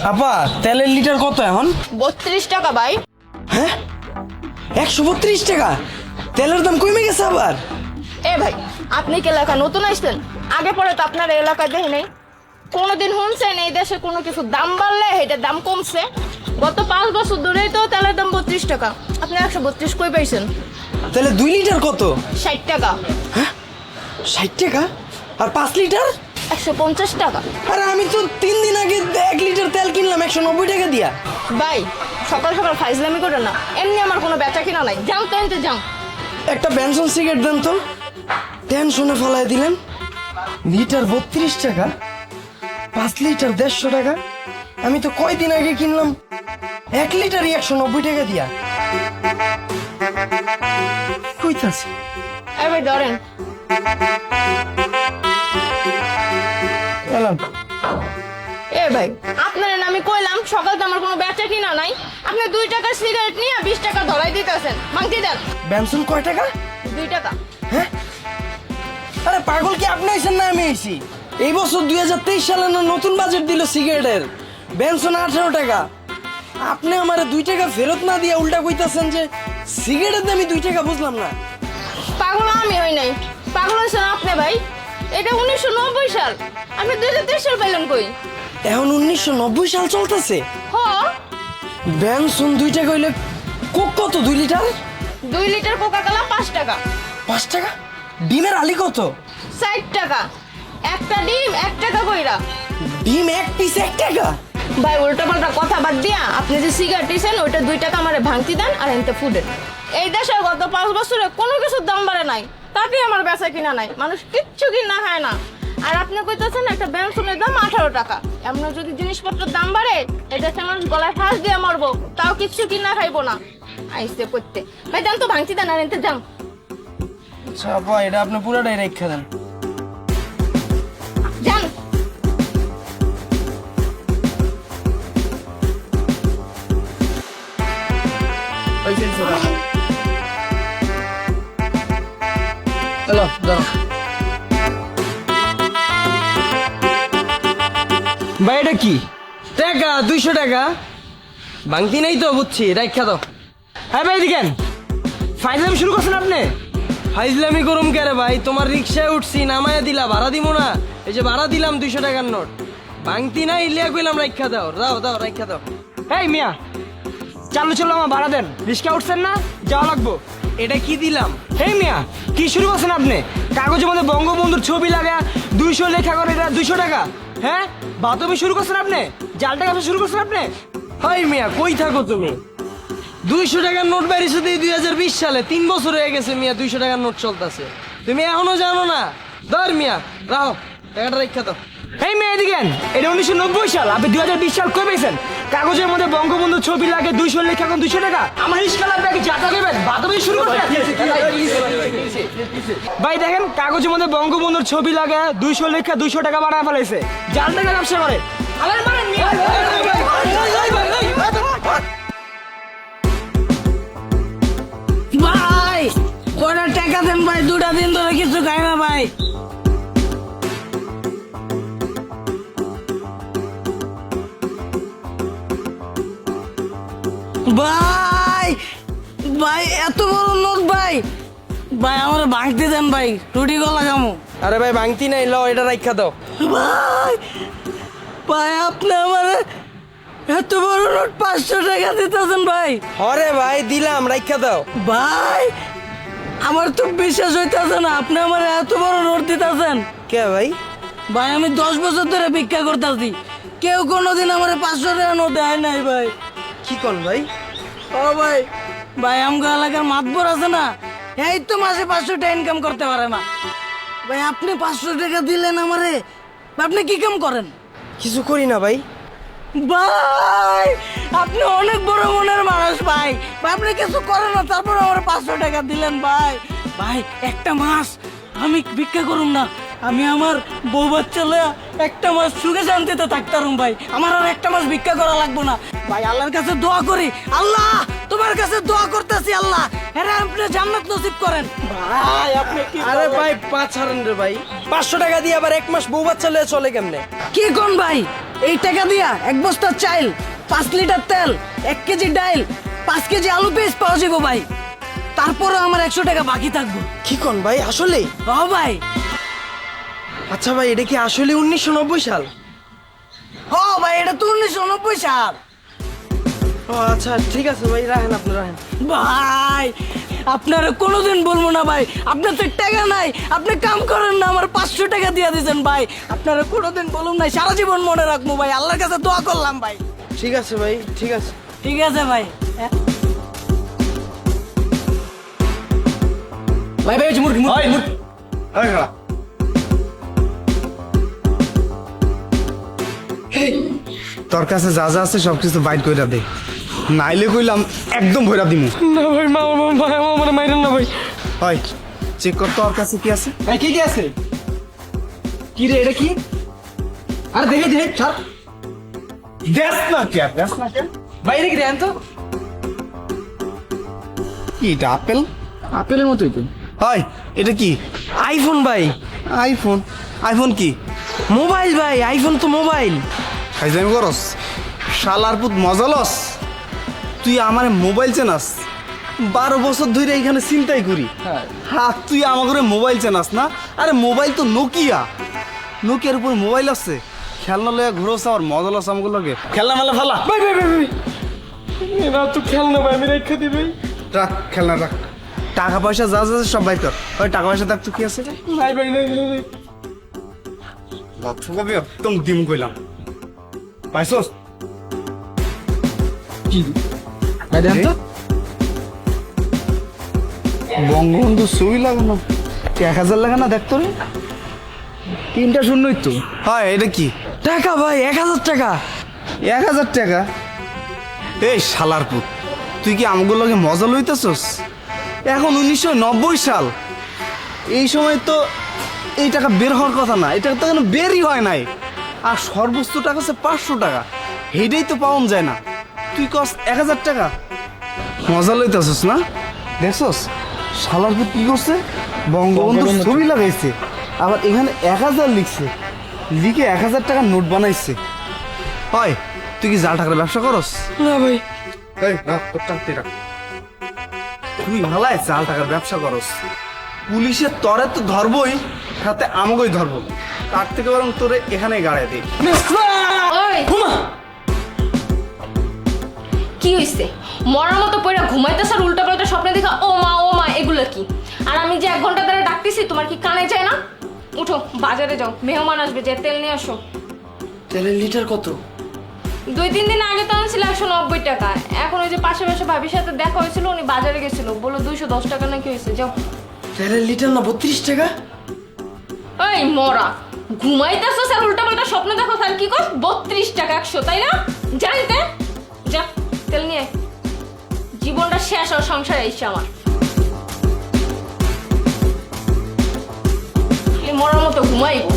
আপা তেলের লিটার কত এখন? 32 টাকা ভাই। হ্যাঁ 132 টাকা? তেলের দাম কমে গেছে আবার? এ ভাই, আপনি কি এলাকা নতুন আসছেন? আগে পরে তো আপনার এই এলাকায় দেখি নেই। কোনোদিন শুনছেন এই দেশে কোনো কিছু দাম বাড়লে এটার দাম কমছে? গত 5 বছর ধরেই তো তেলের দাম 32 টাকা। আপনি 132 কই পাইছেন? তাহলে 2 লিটার কত? 60 টাকা। হ্যাঁ 60 টাকা? আর 5 লিটার? 150 টাকা। আরে আমি তো 3 দিন আগে 1 লিটার তেল কিনলাম 190 টাকা দিয়া। ভাই, সকাল সকাল ফাইজলামি করে না, এমনি আমার কোনো বেচা কিনা নাই। যাও তো এনতে যাও। একটা বেনসন সিগারেট দেন তো। টেনশনে ফেলায় দিলেন। লিটার 32 টাকা, 5 লিটার 150 টাকা। আমি তো কয়দিন আগে কিনলাম 1 লিটারই 190 টাকা দিয়া। কইতাছি এ ভাই ধরেন। এলাম। এ ভাই, আপনার আমি কইলাম সকাল তো আমার কোনো বেচা কিনা নাই, আপনি 2 টাকার সিগারেট নিয়ে 20 টাকা ধরাই দিতেছেন। ভাঙতি দেন। বেনসন কয় টাকা? 2 টাকা। হ্যাঁ আরে পাগল কি আপনি আইছেন না আমি আইছি? এই বছর 2023 সালে না নতুন বাজেট দিল সিগারেটের। বেনসন 18 টাকা। আপনি আমারে 2 টাকা ফেরত না দিয়ে উল্টা কইতাছেন যে সিগারেটের দামই 2 টাকা। বুঝলাম না। পাগল আমি হই নাই, পাগল হয়েছেন আপনি ভাই। এটা 1990 সাল, আপনি 2023 সাল পাইলেন কই? এখন 1990 সাল চলতেছে। হ, বেনসন 2 টাকা হইলে কোক কত 2 লিটার? 2 লিটার কোকা কোলা 5 টাকা। 5 টাকা? ডিমের আলি কত? 60 টাকা। একটা ডিম 1 টাকা কইরা। ডিম এক পিস 1 টাকা? ভাই উল্টা পাল্টা কথা বাদ দিয়া আপনি যে সিগারেট দিয়েছেন ওইটা 2 টাকা আমারে ভাঙতি দেন আর এনতে ফুডেন। এই দেশে গত 5 বছরে কোনো কিছুর দাম বাড়ে নাই, তাতে আমার বেচা কিনা নাই, মানুষ কিচ্ছু কিনা খায় না। আর আপনি কইতেছেন একটা বেনসনের দাম 18 টাকা। এমন যদি জিনিসপত্রের দাম বাড়ে এই দেশে মানুষ গলায় ফাঁস দিয়ে মরবো, তাও কিচ্ছু কিনা খাইবো না। আইসে করতে ভাই দেন তো ভাঙতি দেন আর এনতে যান। আচ্ছা আপা এটা আপনি পুরাটাই রেখে দেন। যান। হ্যালো দাঁড়াও। ভাই এটা কি টাকা? 200 টাকা ভাঙতি নেই তো, বুঝছি রাখা দাও। হ্যাঁ ভাই দিকেন ফাইজলামি শুরু করছেন আপনি। ফাইজলামি করুম কে রে ভাই? তোমার রিক্সায় উঠছি, নামায়া দিলা, ভাড়া দিব না? এই যে ভাড়া দিলাম 200 টাকার নোট, ভাঙতি না ইলিয়া কইলাম রাখা দাও। দাও দাও রাখা দাও। এই মিয়া, চালু চলো আমার ভাড়া দেন। রিক্সা উঠছেন না, যাওয়া লাগবো। এটা কি দিলাম? এই মিয়া, কি শুরু করছেন আপনি? কাগজের মধ্যে বঙ্গবন্ধুর ছবি লাগা 200 লেখা করে, এটা 200 টাকা? হ্যাঁ বাতমি শুরু করছেন আপনি, জাল টাকা শুরু করছেন আপনি। হাই মিয়া কই থাকো তুমি? 200 টাকার নোট বেরিয়েছে 2020 সালে, 3 বছর হয়ে গেছে মিয়া 200 টাকার নোট চলতেছে। তুমি এখনো জানো না? ধর মিয়া রাও, টাকাটা রেখা দাও। এই মেয়ে এদিকে আন। এটা 1990 সাল, আপনি 2020 সাল কই পেয়েছেন? কাগজের মধ্যে বঙ্গবন্ধুর ছবি লাগে 200 লেখা এখন 200 টাকা? আমার রিক্সা লাগবে কি জাতা দেবেন? বাতমি শুরু করতে ভাই দেখেন, কাগজের মধ্যে বঙ্গবন্ধুর ছবি লাগে 200 লেখা 200 টাকা বাড়া ফেলেছে। জাল টাকা ব্যবসা করে। আরে মারেন মিয়া। ভাই কয়টা টাকা দেন ভাই, 2টা দিন ধরে কিছু খাই না ভাই। ভাই ভাই এত বড় নোট ভাই, ভাই আমার ভাঙতে দেন ভাই, রুটি গলা খামু। আরে ভাই ভাঙতি নাই, ল এটা রাখা দাও। ভাই ভাই আপনি আমার এত বড় নোট 500 টাকা দিতেছেন ভাই। হরে ভাই দিলাম, রাখা দাও। ভাই আমার তো বিশ্বাস হইতেছে না, আপনি আমার এত বড় নোট দিতেছেন। কে ভাই? ভাই আমি 10 বছর ধরে ভিক্ষা করতেছি, কেউ কোনোদিন আমার 500 টাকা নোট দেয় নাই ভাই। কি কোন ভাই? ও ভাই, ভাই আমগো এলাকার মাতবর আছে না, এই তো মাসে 500 টাকা ইনকাম করতে পারে না। ভাই আপনি 500 টাকা দিলেন আমারে, আপনি কি কাম করেন? কিছু করি না ভাই। ভাই আপনি অনেক বড় মনের মানুষ ভাই, ভাই আপনি কিছু করেন না তারপর আমার 500 টাকা দিলেন ভাই। ভাই একটা মাস আমি ভিক্ষা করুম না, আমি আমার বউ বাচ্চা লয়া একটা মাস সুখে শান্তিতে থাকতাম ভাই, আমার আর একটা মাস ভিক্ষা করা লাগবো না ভাই। আল্লাহর কাছে দোয়া করি, আল্লাহ তোমার কাছে দোয়া করতেছি, আল্লাহ এরা আপনি জান্নাত নসিব করেন ভাই। আপনি কি আরে ভাই 5 হারেন রে ভাই, 500 টাকা দিয়ে আবার 1 মাস বউ বাচ্চা লয়ে চলে কেমনে? কি কোন ভাই? এই টাকা দিয়া 1 বস্তা চাল, 5 লিটার তেল, 1 কেজি ডাল, 5 কেজি আলু পেস্ট পাওয়া যাবো ভাই। তারপরে আমার 100 টাকা বাকি থাকবো। কি কোন ভাই আসলে? ও ভাই, আচ্ছা ভাই এটা কি আসলে 1990 সাল? ও ভাই, এটা তো 1990 সাল। ও আচ্ছা ঠিক আছে ভাই, রাখেন আপনি রাখেন। ভাই আপনারা কোনোদিন বলবো না ভাই, আপনার তো টাকা নাই, আপনি কাম করেন না, আমার 500 টাকা দিয়ে দিয়েছেন ভাই। আপনারা কোনোদিন বলুন নাই, সারা জীবন মনে রাখবো ভাই, আল্লাহর কাছে দোয়া করলাম ভাই। ঠিক আছে ভাই, ঠিক আছে। ঠিক আছে ভাই। ভাই ভাই মুরগি মুরগি তোর কাছে যা যা আছে সব কিছু বাইট কইরা দে, নাইলে কইলাম একদম ভইরা দিমু। না ভাই, মা ভাই আমার মাইরেন না ভাই। হয় চেক কর তোর কাছে কি আছে। ভাই কি কি আছে? কি রে এটা কি? আরে দেখে দে ছাড়। দেখ না কি আর দেখ না কেন? ভাই এটা কি দেন তো? কি এটা আপেল? আপেলের মতোই তো। হয় এটা কি? আইফোন ভাই। আইফোন? আইফোন কি? মোবাইল ভাই, আইফোন তো মোবাইল। খাইজামি করস? শালার পুত মজা লস? তুই আমার মোবাইল চেনাস? 12 বছর ধরে এখানে চিন্তাই করি। হ্যাঁ তুই আমাকে মোবাইল চেনাস না? আরে মোবাইল তো নোকিয়া, নোকিয়ার উপর মোবাইল আছে। খেলনা লয়ে ঘুরোস আর মজা লস আমাকে লগে। খেলনা মেলা ফালা ভাই ভাই ভাই ভাই, এরা তো খেলনা ভাই, আমি রেখে দিই ভাই। রাখ, খেলনা রাখ। টাকা পয়সা যা যা আছে সব বাইর কর। ওই টাকা পয়সা দেখ তো কি আছে। ভাই ভাই ভাই ভাই। বাচ্চা কবি একদম ডিম কইলাম। পাইছস? ভাই দেন তো। বঙ্গবন্ধু ছবি লাগানো 1000 লাগে না, দেখ তো রে। 3টা শূন্যই তো। হয় এটা কি? টাকা ভাই, 1000 টাকা। 1000 টাকা? এই শালার পুত, তুই কি আমগুলো লগে মজা লইতেছস? এখন 1990 সাল, এই সময় তো এই টাকা বের হওয়ার কথা না, এটা তো কোনো বেরই হয় নাই। আর সর্বোচ্চ টাকা হচ্ছে 500 টাকা, সেইটাই তো পাওয়া যায় না। তুই কস 1000 টাকা? মজা লইতেছস না? দেখছস শালার পুত কি করছে? বঙ্গবন্ধু ছবি লাগাইছে, আবার এখানে 1000 লিখছে, লিখে 1000 টাকার নোট বানাইছে। হয় তুই কি জাল টাকার ব্যবসা করস? না ভাই। তুই ভালাই জাল টাকার ব্যবসা করস, পুলিশের তরে তো ধরবই, সাথে আমাকেই ধরবো। তার থেকে বরং তোরে এখানে গাড়াই দিই। ওই কি হইছে? মরার মতো পয়রা ঘুমাইতেছ আর উল্টা পাল্টা স্বপ্নে দেখা ও মা এগুলো কি? আর আমি যে 1 ঘন্টা ধরে ডাকতেছি, তোমার কি কানে যায় না? উঠো, বাজারে যাও, মেহমান আসবে, যে তেল নিয়ে আসো। তেলের লিটার কত? 2-3 দিন আগে তো আনছিল 190 টাকা। এখন ওই যে পাশে পাশে ভাবির সাথে দেখা হয়েছিল, উনি বাজারে গেছিল, বললো 210 টাকা নাকি হয়েছে। যাও। তেলের লিটার না 32 টাকা? ওই মরা, ঘুমাইতেছ স্যার, উল্টা পাল্টা স্বপ্ন দেখো স্যার, কি কর? 32 টাকা 100, তাই না? জানিতে যা তেল নিয়ে আয়। জীবনটা শেষ আর সংসারে এসছে আমার। এই মরার মতো ঘুমাইবো।